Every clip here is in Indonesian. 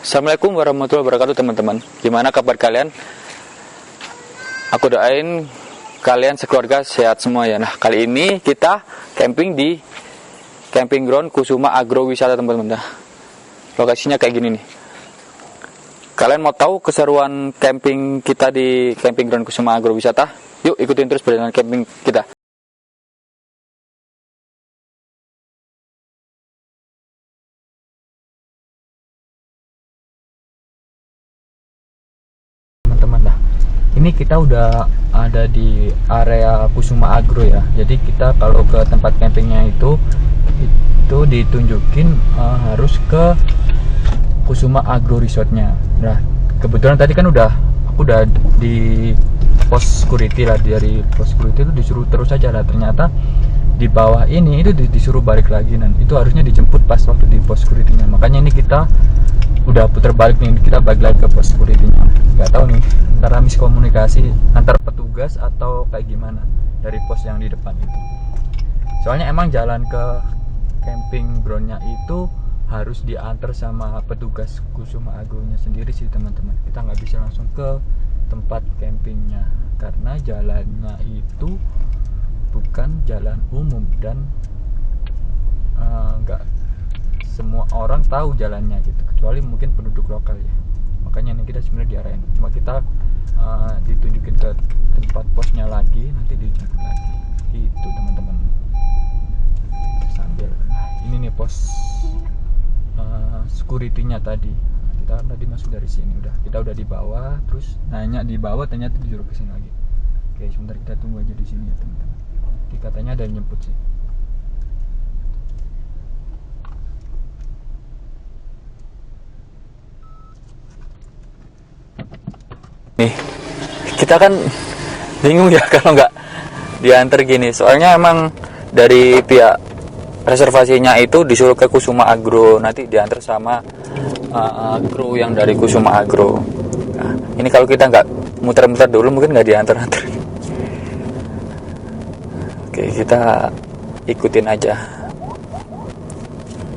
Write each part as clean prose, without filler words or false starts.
Assalamualaikum warahmatullahi wabarakatuh teman-teman. Gimana kabar kalian? Aku doain kalian sekeluarga sehat semua ya. Nah, kali ini kita camping di camping ground Kusuma Agrowisata teman-teman. Nah, lokasinya kayak gini nih. Kalian mau tahu keseruan camping kita di camping ground Kusuma Agrowisata? Yuk ikutin terus perjalanan camping kita. Ini kita udah ada di area Kusuma Agro ya. Jadi kita kalau ke tempat campingnya itu ditunjukin harus ke Kusuma Agro Resortnya. Nah, kebetulan tadi kan aku udah di pos security lah, dari pos security itu disuruh terus aja lah. Ternyata di bawah ini itu disuruh balik lagi, dan itu harusnya dijemput pas waktu di pos security-nya. Makanya ini kita udah putar balik nih, kita balik lagi ke pos security-nya. Nggak tahu nih antara miskomunikasi antar petugas atau kayak gimana dari pos yang di depan itu. Soalnya emang jalan ke camping groundnya itu harus diantar sama petugas Kusuma Agronya sendiri sih teman-teman. Kita nggak bisa langsung ke tempat campingnya karena jalannya itu bukan jalan umum dan nggak semua orang tahu jalannya gitu, kecuali mungkin penduduk lokal ya. Makanya ini kita sebenarnya diarahin, cuma kita ditunjukin ke tempat posnya lagi, nanti dijemput lagi gitu teman-teman. Sambil ini nih pos security-nya tadi. Kita tadi masuk dari sini, kita udah di bawah, terus nanya di bawah, ternyata disuruh ke sini lagi. Oke, sebentar kita tunggu aja di sini ya teman-teman. Katanya ada yang jemput sih. Nih, kita kan bingung ya kalau nggak diantar gini. Soalnya emang dari pihak reservasinya itu disuruh ke Kusuma Agro, nanti diantar sama kru yang dari Kusuma Agro. Nah, ini kalau kita nggak muter-muter dulu mungkin nggak diantar-antar. Oke, kita ikutin aja.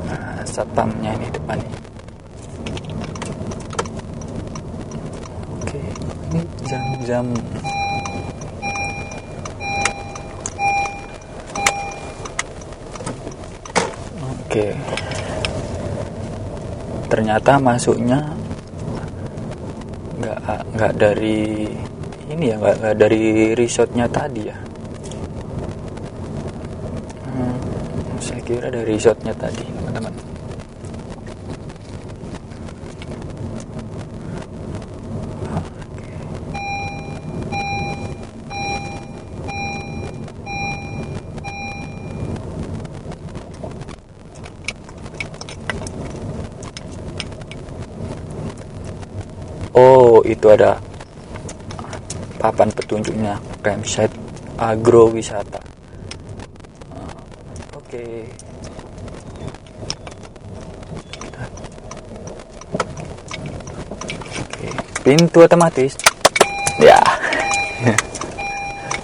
Nah, satpamnya ini depan nih. Oke, ini jam-jam Oke. Ternyata masuknya nggak dari ini ya, nggak dari resortnya tadi ya. Saya kira dari resortnya tadi teman-teman. Oh, itu ada papan petunjuknya, campsite agrowisata. Oke. Pintu otomatis. Ya.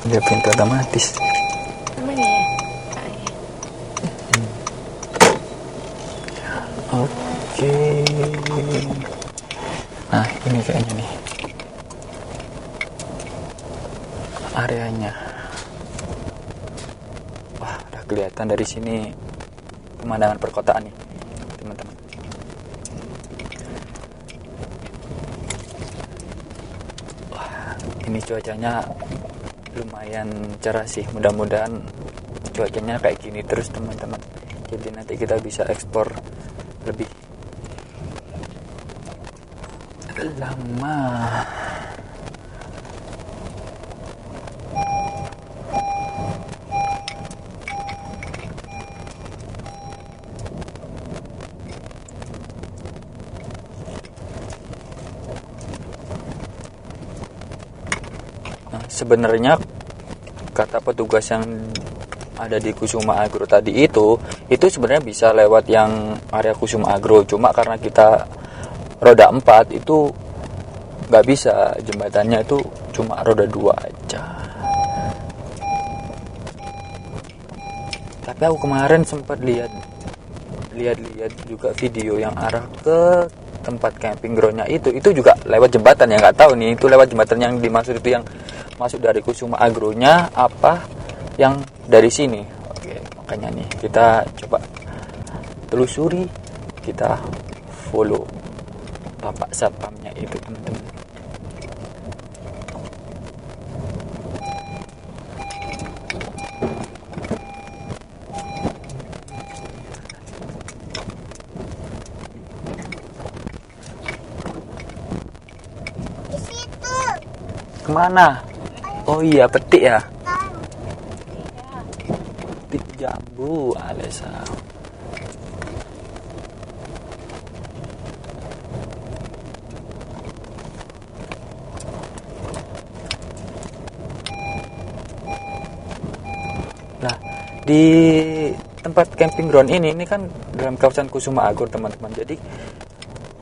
Dia pintu otomatis. Oke. Nah, ini kayaknya nih areanya. Wah, udah kelihatan dari sini pemandangan perkotaan nih, teman-teman. Wah, ini cuacanya lumayan cerah sih. Mudah-mudahan cuacanya kayak gini terus, teman-teman. Jadi nanti kita bisa ekspor lebih lama. Nah, sebenarnya kata petugas yang ada di Kusuma Agro tadi itu sebenarnya bisa lewat yang area Kusuma Agro, cuma karena kita roda 4 itu nggak bisa, jembatannya itu cuma roda 2 aja. Tapi aku kemarin sempat lihat juga video yang arah ke tempat camping groundnya itu juga lewat jembatan ya, nggak tahu nih itu lewat jembatan yang dimaksud itu yang masuk dari Kusuma Agronya apa yang dari sini. Oke, makanya nih kita coba telusuri, kita follow Bapak Satpamnya itu teman-teman. Kemana? Oh iya, petik ya? Petik jambu, Alesa. Nah, di tempat camping ground ini kan dalam kawasan Kusuma Agro teman-teman. Jadi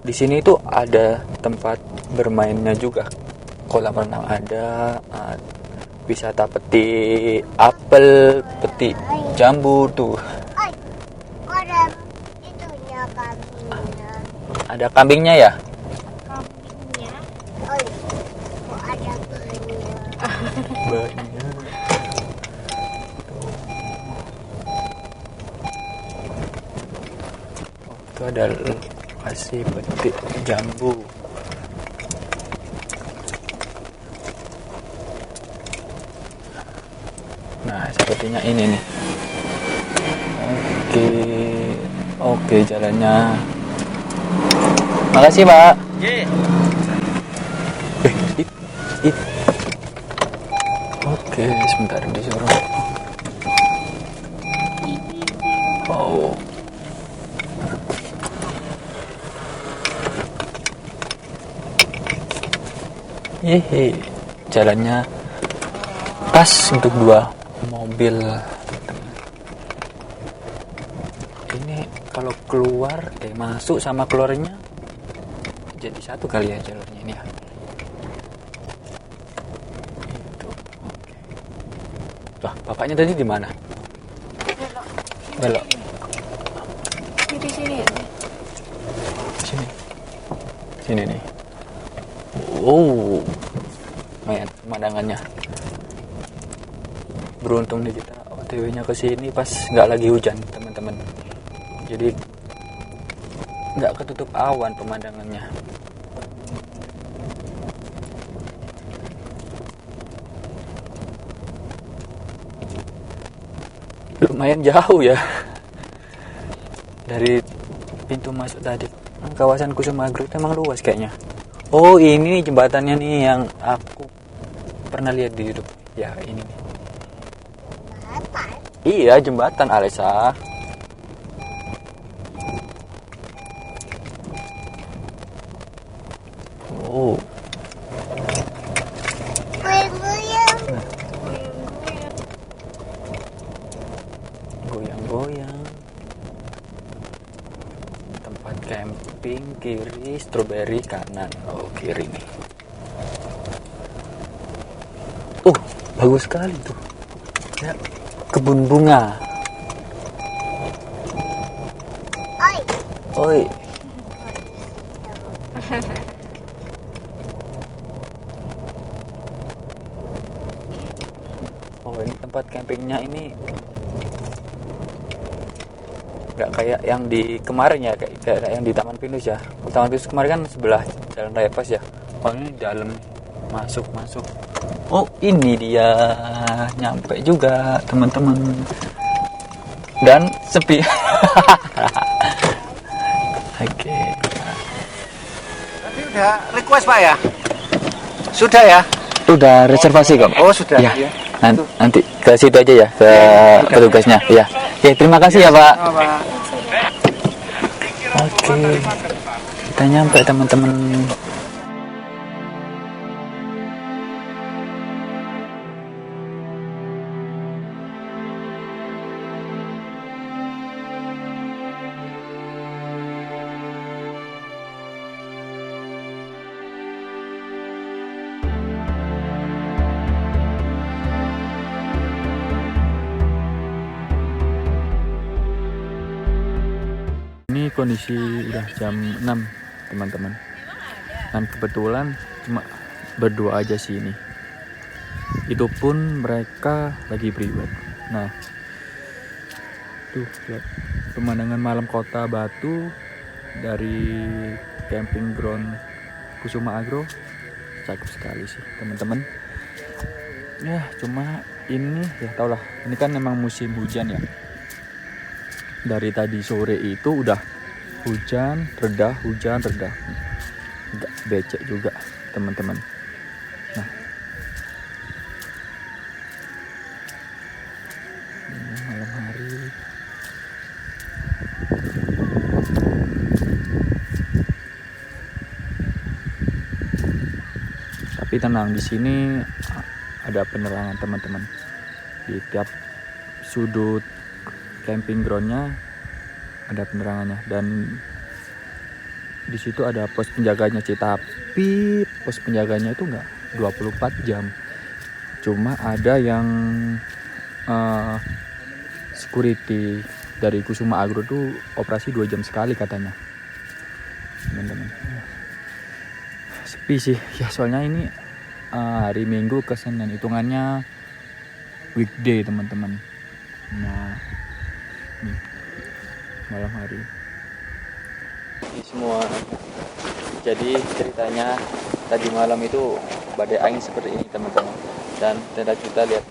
di sini itu ada tempat bermainnya juga. Kolam renang ada, wisata petik apel, petik jambu tuh. Ada itunya kambingnya. Ada kambingnya ya? Kambingnya. Oh, kok ada banyak. Banyak. Oh, itu ada lokasi petik jambu. Nah, sepertinya ini nih. Oke, jalannya. Makasih, Pak. Oke, sebentar disuruh. Oh. Hehe, jalannya pas untuk 2 mobil. Ini kalau keluar masuk sama keluarnya jadi satu kali ya jalurnya ini ya. Itu. Oke. Wah, bapaknya tadi di mana? Belok. Di sini. Sini. Sini nih. Oh. Lumayan pemandangannya. Beruntung nih kita OTW-nya ke sini pas nggak lagi hujan teman-teman, jadi nggak ketutup awan pemandangannya. Lumayan jauh ya dari pintu masuk tadi. Kawasan Kusuma Agro emang luas kayaknya. Oh, ini jembatannya nih yang aku pernah lihat di YouTube ya, ini nih. Iya, jembatan Alesa. Oh. Goyang-goyang. Tempat camping kiri, stroberi kanan. Oh, kiri nih. Bagus sekali tuh. Ya. Kebun bunga. Oi. Oh, ini tempat campingnya ini nggak kayak yang di kemarin ya, kayak yang di Taman Pinus ya. Taman Pinus kemarin kan sebelah Jalan Raya Pas ya. Oh, ini dalam, masuk. Oh, ini dia, nyampe juga teman-teman, dan sepi. Oke. Tadi udah request Pak ya? Sudah ya? Udah reservasi kok. Oh sudah. Ya. Ya. Nanti ke situ aja ya, ke petugasnya. Ya. Oke, terima kasih ya Pak. Pak. Oke. Kita nyampe teman-teman. Ini kondisi udah jam 6 teman-teman. Dan kebetulan cuma berdua aja sih ini. Itu pun mereka lagi priwet. Nah, tuh lihat pemandangan malam kota Batu dari camping ground Kusuma Agro, cakep sekali sih teman-teman. Ya cuma ini ya tau lah, ini kan memang musim hujan ya. Dari tadi sore itu udah hujan reda, agak becek juga teman-teman. Nah, ini malam hari. Tapi tenang, di sini ada penerangan teman-teman. Di tiap sudut camping groundnya ada penerangannya, dan di situ ada pos penjaganya sih. Tapi pos penjaganya itu enggak 24 jam. Cuma ada yang security dari Kusuma Agro tuh operasi 2 jam sekali katanya, teman-teman. Sepi sih ya, soalnya ini hari Minggu ke Senin, hitungannya weekday teman-teman. Nah, nih malam hari ini semua. Jadi ceritanya tadi malam itu badai angin seperti ini teman-teman, dan tenda kita lihat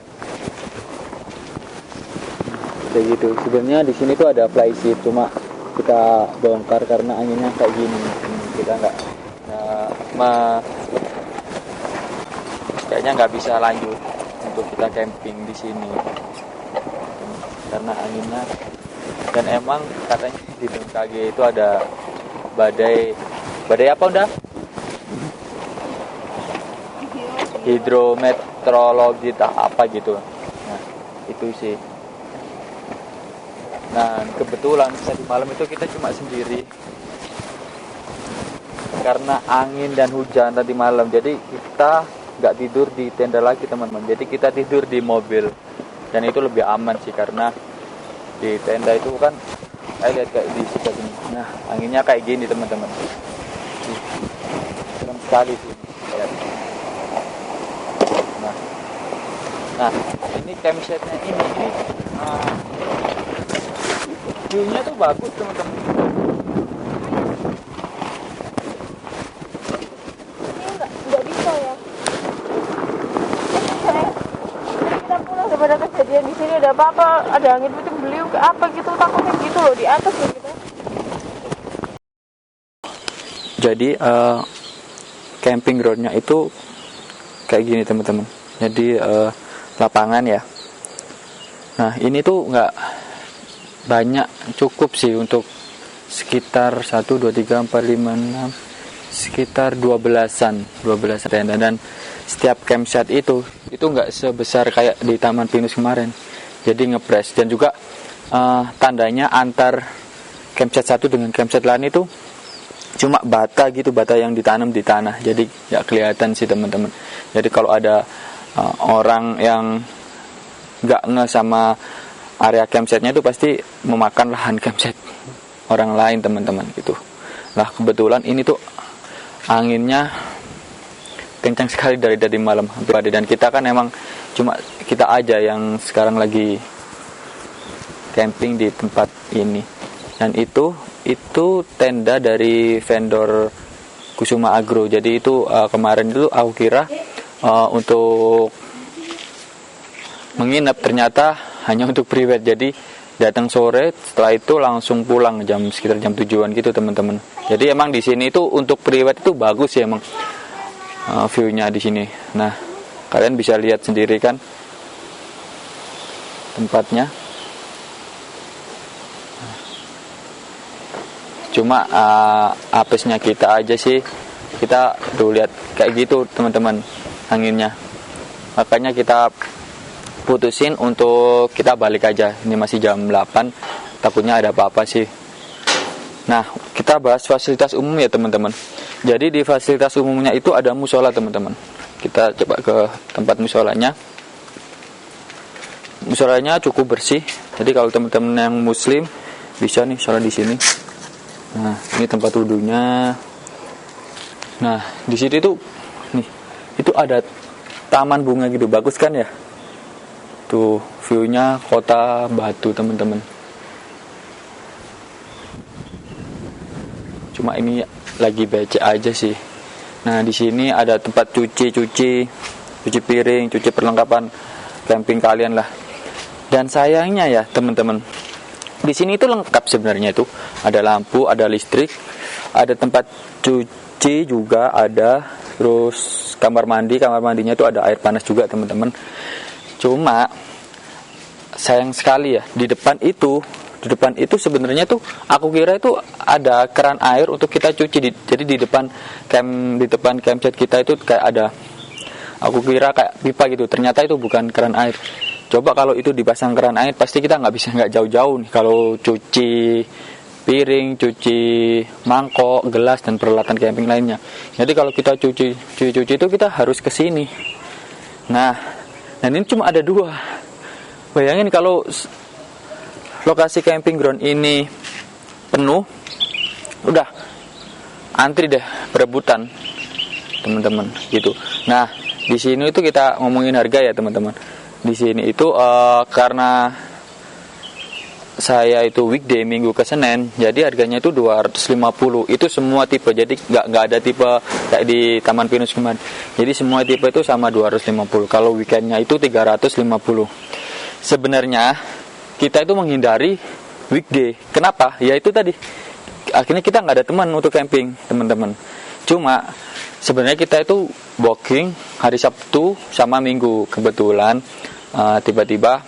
kayak gitu. Sebenarnya di sini tuh ada flysheet, cuma kita bongkar karena anginnya kayak gini. Kita kayaknya nggak bisa lanjut untuk kita camping di sini karena anginnya. Dan emang katanya di BMKG itu ada badai apa udah? Hidrometeorologi apa gitu. Nah, itu sih. Nah, kebetulan tadi malam itu kita cuma sendiri karena angin dan hujan tadi malam. Jadi kita nggak tidur di tenda lagi teman-teman. Jadi kita tidur di mobil, dan itu lebih aman sih karena di tenda itu kan lihat kayak di sebelah sini. Nah, anginnya kayak gini teman-teman. Serem sekali sih. Lihat. Nah, ini campsite-nya ini view-nya tuh bagus teman-teman. Nggak bisa ya. Kita pulang daripada kejadian di sini ada apa-apa, ada angin puting beliung ke apa gitu, takutnya gitu loh di atas ya gitu. Jadi camping groundnya itu kayak gini teman-teman. Jadi lapangan ya. Nah, ini tuh nggak banyak, cukup sih untuk sekitar 1, 2, 3, 4, 5, 6, sekitar 12-an tenda. Dan setiap campsite itu nggak sebesar kayak di Taman Pinus kemarin, jadi ngepres. Dan juga tandanya antar campsite satu dengan campsite lain itu cuma bata gitu, bata yang ditanam di tanah, jadi nggak kelihatan sih teman-teman. Jadi kalau ada orang yang nggak nge sama area campsite-nya itu pasti memakan lahan campsite orang lain teman-teman gitu. Nah, kebetulan ini tuh anginnya kencang sekali dari malam hampir. Dan kita kan emang cuma kita aja yang sekarang lagi camping di tempat ini. Dan itu tenda dari vendor Kusuma Agro. Jadi itu kemarin itu aku kira untuk menginap, ternyata hanya untuk private. Jadi datang sore, setelah itu langsung pulang sekitar jam 7-an gitu teman-teman. Jadi emang di sini itu untuk private itu bagus ya emang view-nya di sini. Nah, kalian bisa lihat sendiri kan tempatnya. Cuma apesnya kita aja sih, kita tuh lihat kayak gitu teman-teman anginnya. Makanya kita putusin untuk kita balik aja. Ini masih jam 8, takutnya ada apa-apa sih. Nah, kita bahas fasilitas umum ya teman-teman. Jadi di fasilitas umumnya itu ada musola teman-teman. Kita coba ke tempat musolanya. Musolanya cukup bersih. Jadi kalau teman-teman yang muslim bisa nih sholat di sini. Nah, ini tempat wudhunya. Nah, di situ itu nih, itu ada taman bunga gitu, bagus kan ya? Tuh, view-nya kota Batu, teman-teman. Cuma ini lagi becek aja sih. Nah, di sini ada tempat cuci piring, cuci perlengkapan camping kalian lah. Dan sayangnya ya, teman-teman, di sini itu lengkap sebenarnya itu. Ada lampu, ada listrik, ada tempat cuci juga ada, terus kamar mandinya itu ada air panas juga, teman-teman. Cuma sayang sekali ya, di depan itu sebenarnya tuh aku kira itu ada keran air untuk kita cuci. Jadi di depan campsite kita itu kayak ada, aku kira kayak pipa gitu, ternyata itu bukan keran air. Coba kalau itu dipasang keran air, pasti kita nggak jauh-jauh nih kalau cuci piring, cuci mangkok, gelas, dan peralatan camping lainnya. Jadi kalau kita cuci itu kita harus ke sini. Nah, dan ini cuma ada 2. Bayangin kalau lokasi camping ground ini penuh, udah antri deh, berebutan, teman-teman, gitu. Nah, di sini itu kita ngomongin harga ya, teman-teman. Di sini itu karena saya itu weekday, Minggu ke Senin, jadi harganya itu 250. Itu semua tipe, jadi nggak ada tipe kayak di Taman Pinus kemarin. Jadi semua tipe itu sama 250. Kalau weekendnya itu 350. Sebenarnya kita itu menghindari weekday. Kenapa? Ya itu tadi, akhirnya kita nggak ada teman untuk camping, teman-teman. Cuma sebenarnya kita itu booking hari Sabtu sama Minggu. Kebetulan tiba-tiba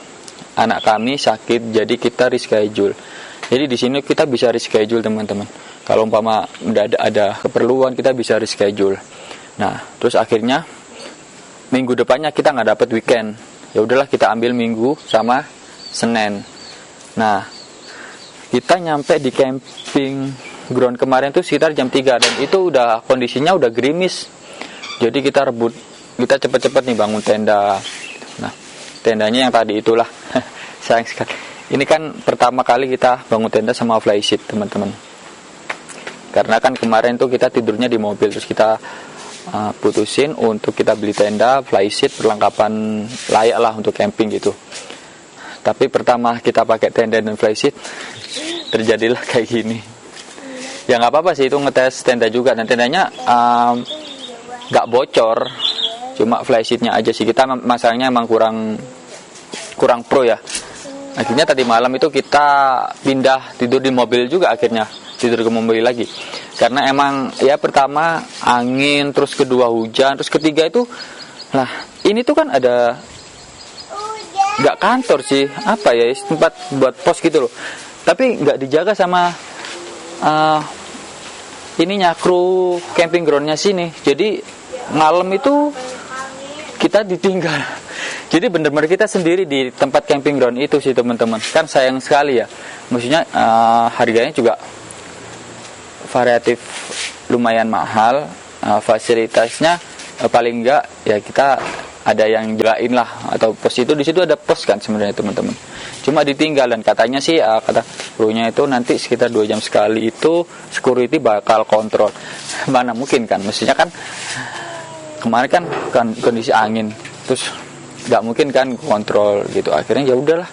anak kami sakit, jadi kita reschedule. Jadi di sini kita bisa reschedule, teman-teman. Kalau umpama udah ada keperluan, kita bisa reschedule. Nah, terus akhirnya minggu depannya kita nggak dapat weekend. Ya udahlah, kita ambil Minggu sama Senin. Nah, kita nyampe di camping ground kemarin tuh sekitar jam 3, dan itu udah kondisinya udah gerimis. Jadi kita cepet-cepet nih bangun tenda. Nah, tendanya yang tadi itulah. Sayang sekali. Ini kan pertama kali kita bangun tenda sama flysheet, teman-teman. Karena kan kemarin tuh kita tidurnya di mobil, terus kita putusin untuk kita beli tenda, flysheet, perlengkapan layak lah untuk camping gitu. Tapi pertama kita pakai tenda dan flysheet, terjadilah kayak gini. Ya nggak apa-apa sih, itu ngetes tenda juga, dan tendanya nggak bocor, cuma flysheetnya aja sih. Kita masalahnya emang kurang pro ya. Akhirnya tadi malam itu kita pindah tidur di mobil juga, akhirnya tidur ke mobil lagi. Karena emang ya pertama angin, terus kedua hujan, terus ketiga itu lah, ini tuh kan ada nggak kantor sih, apa ya, tempat buat pos gitu loh, tapi nggak dijaga sama ininya, kru camping groundnya sini. Jadi malam itu kita ditinggal. Jadi benar-benar kita sendiri di tempat camping ground itu sih, teman-teman. Kan sayang sekali ya. Maksudnya harganya juga variatif, lumayan mahal. Fasilitasnya paling enggak ya kita ada yang jagain lah, atau pos itu, di situ ada pos kan sebenarnya, teman-teman. Cuma ditinggal, dan katanya sih kata krunya itu nanti sekitar 2 jam sekali itu security bakal kontrol. Mana mungkin kan, maksudnya kan kemarin kan kondisi angin, terus nggak mungkin kan kontrol gitu. Akhirnya ya udahlah,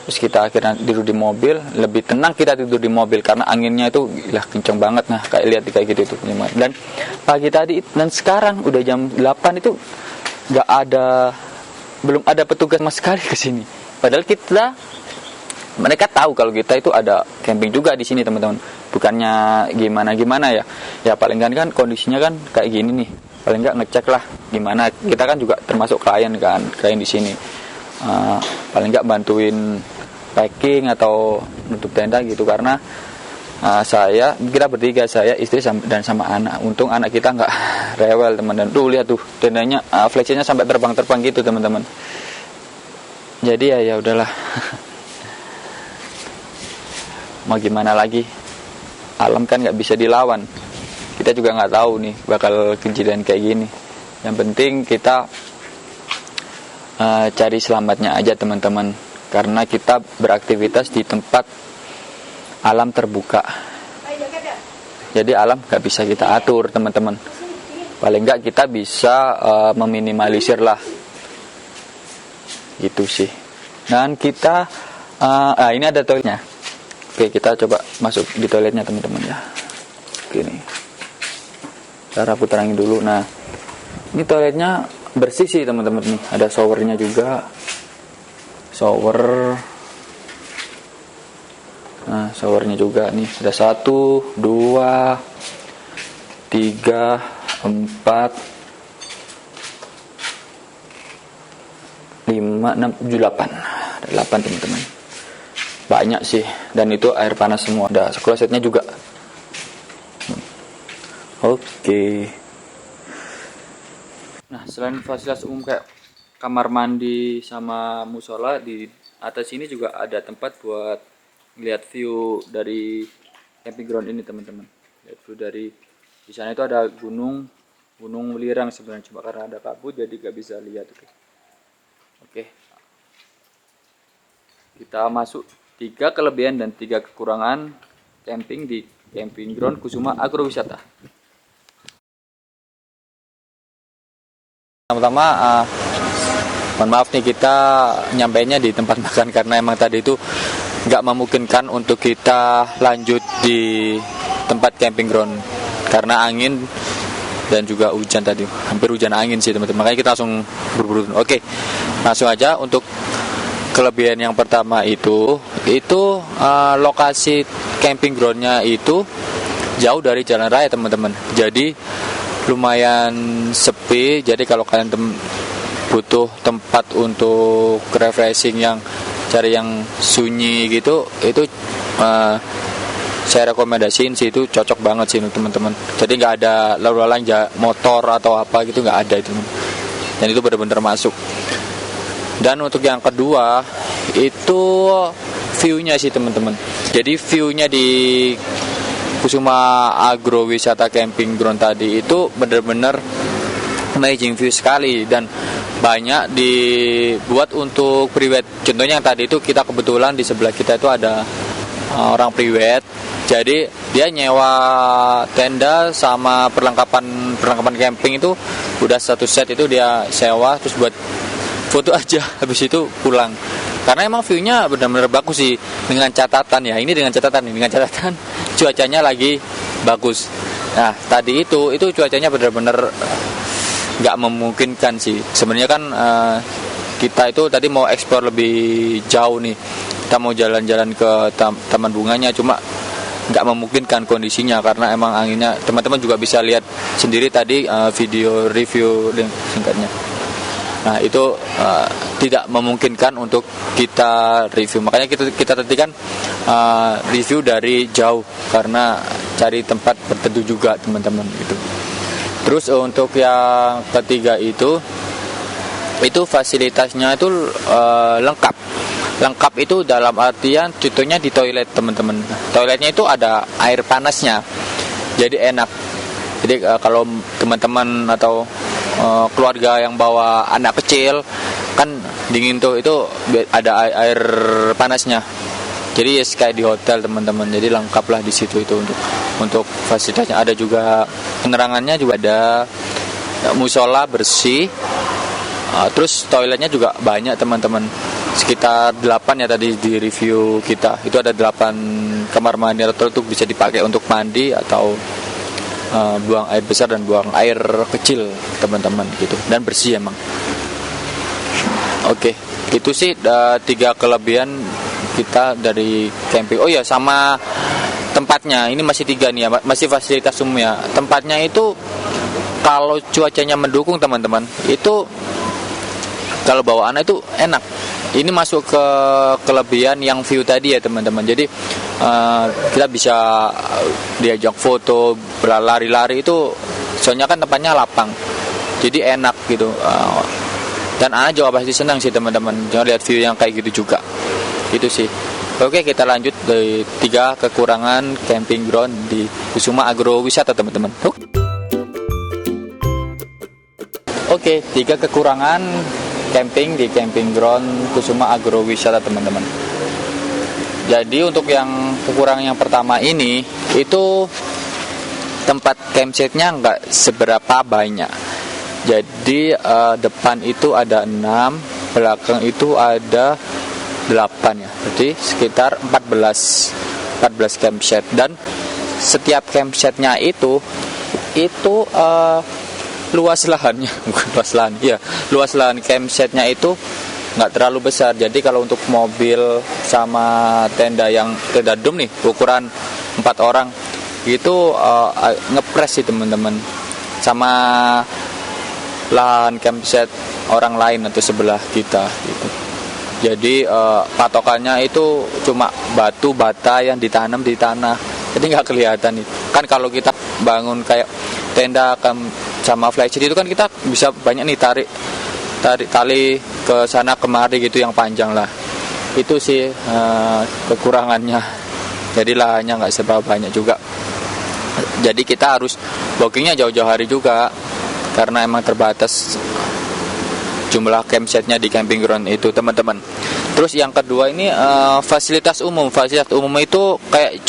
terus kita akhirnya tidur di mobil. Lebih tenang kita tidur di mobil karena anginnya itu gila kenceng banget. Nah, kayak lihat kayak gitu tuh. Dan pagi tadi dan sekarang udah jam 8 itu belum ada petugas sama sekali ke sini. Padahal mereka tahu kalau kita itu ada camping juga di sini, teman-teman. Bukannya gimana ya. Ya paling kan kondisinya kan kayak gini nih. Paling nggak ngecek lah gimana. Kita kan juga termasuk klien di sini. Paling nggak bantuin packing atau nutup tenda gitu, karena kita bertiga, saya, istri, dan sama anak. Untung anak kita nggak rewel, teman-teman. Tuh lihat tuh tendanya, fleksinya sampai terbang gitu, teman-teman. Jadi ya udahlah. Mau gimana lagi, alam kan nggak bisa dilawan. Kita juga nggak tahu nih bakal kejadian kayak gini. Yang penting kita cari selamatnya aja, teman-teman, karena kita beraktivitas di tempat alam terbuka. Jadi alam nggak bisa kita atur teman-teman. Paling nggak kita bisa meminimalisir lah. Gitu sih. Dan kita ini ada toiletnya. Oke, kita coba masuk di toiletnya teman-teman ya. Gini. Cara aku terangin dulu. Nah, ini toiletnya bersih sih teman-teman nih. Ada showernya juga. Shower. Nah, showernya juga nih. Ada 1, 2, 3, 4, 5, 6, 7, 8. Ada 8 teman-teman. Banyak sih. Dan itu air panas semua. Ada klosetnya juga. Oke. Nah, selain fasilitas umum kayak kamar mandi sama musola, di atas ini juga ada tempat buat lihat view dari camping ground ini teman-teman. Lihat view dari di sana itu ada gunung Welirang sebenarnya, cuma karena ada kabut jadi gak bisa lihat. Oke. Kita masuk 3 kelebihan dan 3 kekurangan camping di camping ground Kusuma Agrowisata. Pertama, mohon maaf nih kita nyampainya di tempat makan karena emang tadi itu nggak memungkinkan untuk kita lanjut di tempat camping ground karena angin dan juga hujan tadi, hampir hujan angin sih teman-teman. Makanya kita langsung buru-buru. Oke, langsung aja untuk kelebihan yang pertama itu lokasi camping groundnya itu jauh dari jalan raya teman-teman. Jadi lumayan sepi, jadi kalau kalian butuh tempat untuk refreshing yang cari yang sunyi gitu, itu saya rekomendasiin sih, itu cocok banget sih teman-teman. Jadi nggak ada lalu lalang motor atau apa gitu, nggak ada itu, dan itu benar-benar masuk. Dan untuk yang kedua itu view-nya sih teman-teman. Jadi view-nya di Kusuma Agrowisata Camping Ground tadi itu benar-benar amazing view sekali dan banyak dibuat untuk private. Contohnya yang tadi itu kita kebetulan di sebelah kita itu ada orang private. Jadi dia nyewa tenda sama perlengkapan camping itu udah satu set itu dia sewa, terus buat foto aja habis itu pulang. Karena emang view-nya benar-benar bagus sih, dengan catatan dengan catatan cuacanya lagi bagus. Nah, tadi itu cuacanya benar-benar nggak memungkinkan sih. Sebenarnya kan kita itu tadi mau eksplor lebih jauh nih. Kita mau jalan-jalan ke taman bunganya, cuma nggak memungkinkan kondisinya karena emang anginnya. Teman-teman juga bisa lihat sendiri tadi video review singkatnya. Nah, itu tidak memungkinkan untuk kita review. Makanya kita tadikan review dari jauh karena cari tempat tertentu juga teman-teman gitu. Terus untuk yang ketiga itu fasilitasnya itu lengkap. Lengkap itu dalam artian contohnya di toilet teman-teman. Toiletnya itu ada air panasnya. Jadi enak. Jadi kalau teman-teman atau keluarga yang bawa anak kecil kan dingin tuh, itu ada air panasnya. Jadi ya kayak di hotel teman-teman. Jadi lengkap lah di situ itu untuk fasilitasnya. Ada juga penerangannya juga ada, musola bersih. Terus toiletnya juga banyak teman-teman. Sekitar 8 ya tadi di review kita. Itu ada 8 kamar mandi atau itu bisa dipakai untuk mandi atau buang air besar dan buang air kecil teman-teman gitu, dan bersih emang. Oke, itu sih 3 kelebihan kita dari camping. Oh ya, sama tempatnya ini masih 3 nih ya, masih fasilitas umum ya. Tempatnya itu kalau cuacanya mendukung teman-teman, itu kalau bawa anak itu enak. Ini masuk ke kelebihan yang view tadi ya teman-teman. Jadi kita bisa diajak foto, berlari-lari itu, soalnya kan tempatnya lapang, jadi enak gitu. Dan anak juga pasti senang sih teman-teman. Jangan lihat view yang kayak gitu juga. Itu sih. Oke, kita lanjut dari 3 kekurangan camping ground di Kusuma Agrowisata teman-teman. Oke, 3 kekurangan camping di camping ground Kusuma Agrowisata teman-teman. Jadi untuk yang kekurangan yang pertama ini itu tempat campsite-nya nggak seberapa banyak. Jadi depan itu ada 6, belakang itu ada 8 ya. Jadi sekitar 14 campsite, dan setiap campsite-nya itu luas lahannya, bukan luas lahan. Iya, luas lahan campsite-nya itu nggak terlalu besar. Jadi kalau untuk mobil sama tenda dom nih ukuran 4 orang itu ngepres sih teman-teman, sama lahan campsite orang lain atau sebelah kita gitu. Jadi patokannya itu cuma batu bata yang ditanam di tanah, jadi nggak kelihatan nih. Kan kalau kita bangun kayak tenda sama flysheet itu kan kita bisa banyak nih tarik tali ke sana kemari gitu yang panjang lah. Itu sih kekurangannya. Jadi lahannya nggak seberapa banyak juga. Jadi kita harus bookingnya jauh-jauh hari juga, karena emang terbatas jumlah campsite-nya di camping ground itu teman-teman. Terus yang kedua ini fasilitas umum. Fasilitas umum itu kayak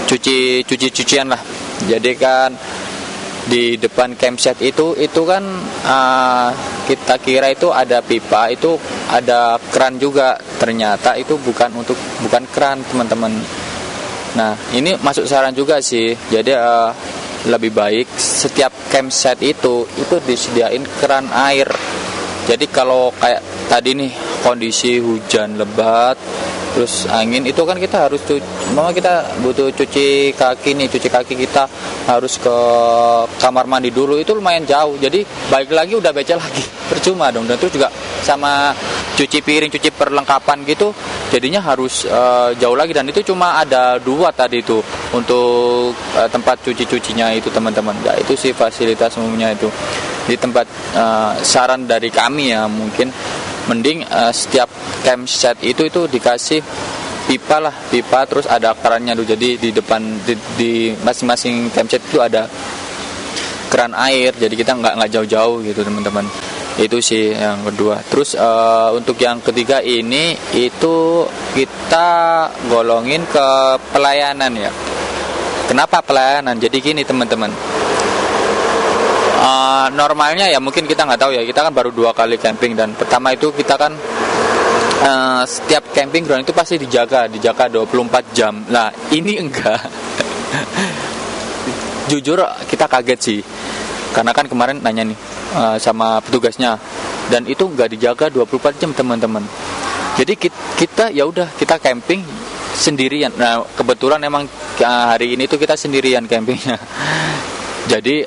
cucian lah. Jadi kan di depan campsite itu kan kita kira itu ada pipa, itu ada keran juga. Ternyata itu bukan keran teman-teman. Nah ini masuk saran juga sih. Jadi lebih baik setiap campsite itu disediain keran air. Jadi kalau kayak tadi nih kondisi hujan lebat terus angin, itu kan kita harus kita butuh cuci kaki kita harus ke kamar mandi dulu, itu lumayan jauh. Jadi balik lagi udah becek lagi, percuma dong. Dan terus juga sama cuci piring, cuci perlengkapan gitu, jadinya harus jauh lagi. Dan itu cuma ada 2 tadi itu untuk tempat cucinya itu teman-teman. Ya itu sih fasilitas umumnya itu di tempat. Saran dari kami ya, mungkin mending setiap campsite itu dikasih pipa terus ada kerannya tuh. Jadi di depan di masing-masing campsite itu ada keran air, jadi kita nggak jauh-jauh gitu teman-teman. Itu sih yang kedua. Terus untuk yang ketiga ini itu kita golongin ke pelayanan ya. Kenapa pelayanan? Jadi gini teman-teman, normalnya ya mungkin kita nggak tahu ya, kita kan baru 2 kali camping, dan pertama itu kita kan setiap camping ground itu pasti dijaga 24 jam. Nah ini enggak. Jujur kita kaget sih, karena kan kemarin nanya nih sama petugasnya, dan itu nggak dijaga 24 jam teman-teman. Jadi kita ya udah, kita camping sendirian. Nah kebetulan emang hari ini tuh kita sendirian campingnya. Jadi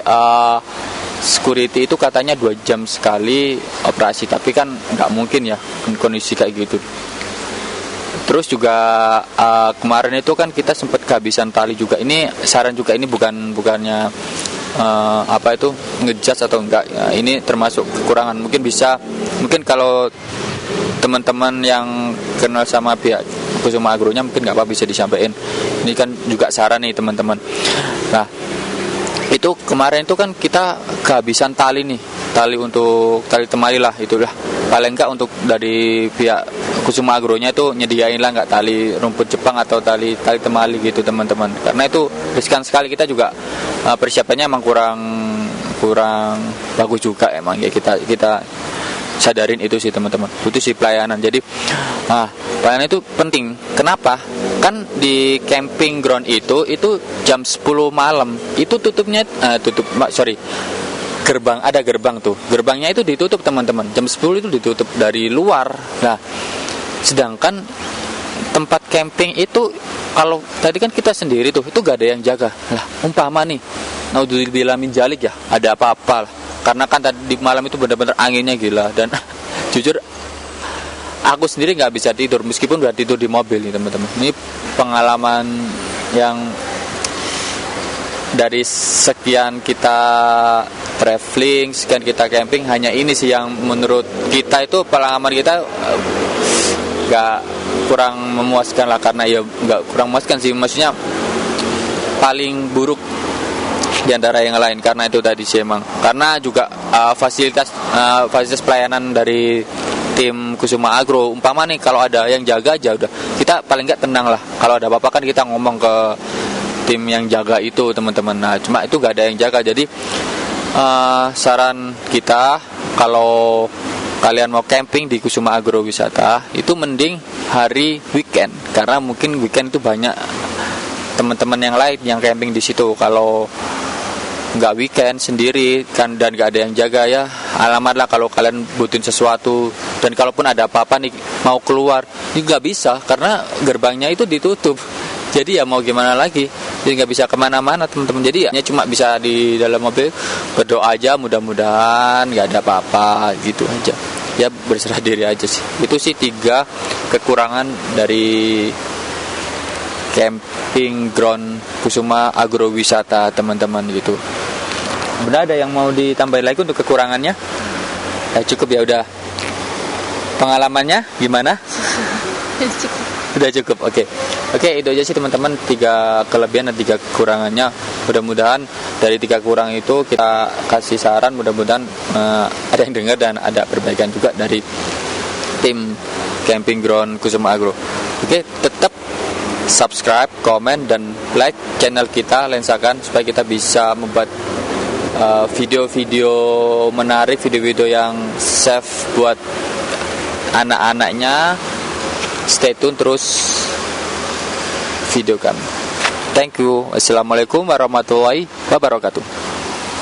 security itu katanya 2 jam sekali operasi, tapi kan nggak mungkin ya kondisi kayak gitu. Terus juga kemarin itu kan kita sempat kehabisan tali juga. Ini saran juga, ini bukannya ngejudge atau enggak ya, ini termasuk kekurangan. Mungkin kalau teman-teman yang kenal sama pihak Kusuma Agronya mungkin nggak apa bisa disampaikan. Ini kan juga saran nih teman-teman. Nah itu kemarin itu kan kita kehabisan tali temali lah, itulah paling enggak untuk dari pihak Kusuma Agronya itu nyediain lah nggak tali rumput Jepang atau tali temali gitu teman-teman, karena itu riskan sekali. Kita juga persiapannya emang kurang bagus juga emang ya, kita sadarin itu sih teman-teman. Itu sih pelayanan. Jadi pelayanan itu penting. Kenapa? Kan di camping ground itu jam 10 malam itu gerbang, ada gerbang tuh. Gerbangnya itu ditutup teman-teman. Jam 10 itu ditutup dari luar. Nah, sedangkan tempat camping itu kalau tadi kan kita sendiri tuh, itu gak ada yang jaga. Lah, umpama nih naudzubillah min dzalik ya, ada apa-apa lah. Karena kan tadi malam itu benar-benar anginnya gila, dan jujur aku sendiri nggak bisa tidur meskipun udah tidur di mobil nih teman-teman. Ini pengalaman yang dari sekian kita traveling, sekian kita camping, hanya ini sih yang menurut kita itu pengalaman kita nggak kurang memuaskan lah. Karena ya nggak kurang memuaskan sih, maksudnya paling buruk di antara yang lain, karena itu tadi sih emang. Karena juga fasilitas pelayanan dari tim Kusuma Agro, umpama nih kalau ada yang jaga aja udah, kita paling nggak tenang lah. Kalau ada apa-apa kan kita ngomong ke tim yang jaga itu teman-teman. Nah cuma itu gak ada yang jaga, jadi saran kita kalau kalian mau camping di Kusuma Agrowisata itu mending hari weekend, karena mungkin weekend itu banyak teman-teman yang lain yang camping di situ. Kalau nggak weekend sendiri kan dan nggak ada yang jaga, ya alamat lah kalau kalian butuhin sesuatu, dan kalaupun ada apa-apa nih mau keluar ini nggak bisa karena gerbangnya itu ditutup. Jadi ya mau gimana lagi, jadi nggak bisa kemana-mana teman-teman. Jadi ya cuma bisa di dalam mobil berdoa aja, mudah-mudahan nggak ada apa-apa gitu aja. Ya berserah diri aja sih. Itu sih 3 kekurangan dari camping ground Kusuma Agrowisata teman-teman gitu. Benar ada yang mau ditambahin lagi untuk kekurangannya? Ya cukup ya udah. Pengalamannya gimana? Udah cukup. Oke, itu aja sih teman-teman, 3 kelebihan dan 3 kekurangannya. Mudah-mudahan dari 3 kurang itu kita kasih saran, mudah-mudahan ada yang dengar dan ada perbaikan juga dari tim camping ground Kusuma Agro. Oke, tetap subscribe, komen, dan like channel kita Lensakan supaya kita bisa membuat video-video menarik, video-video yang safe buat anak-anaknya. Stay tune terus video kami. Thank you. Assalamualaikum warahmatullahi wabarakatuh.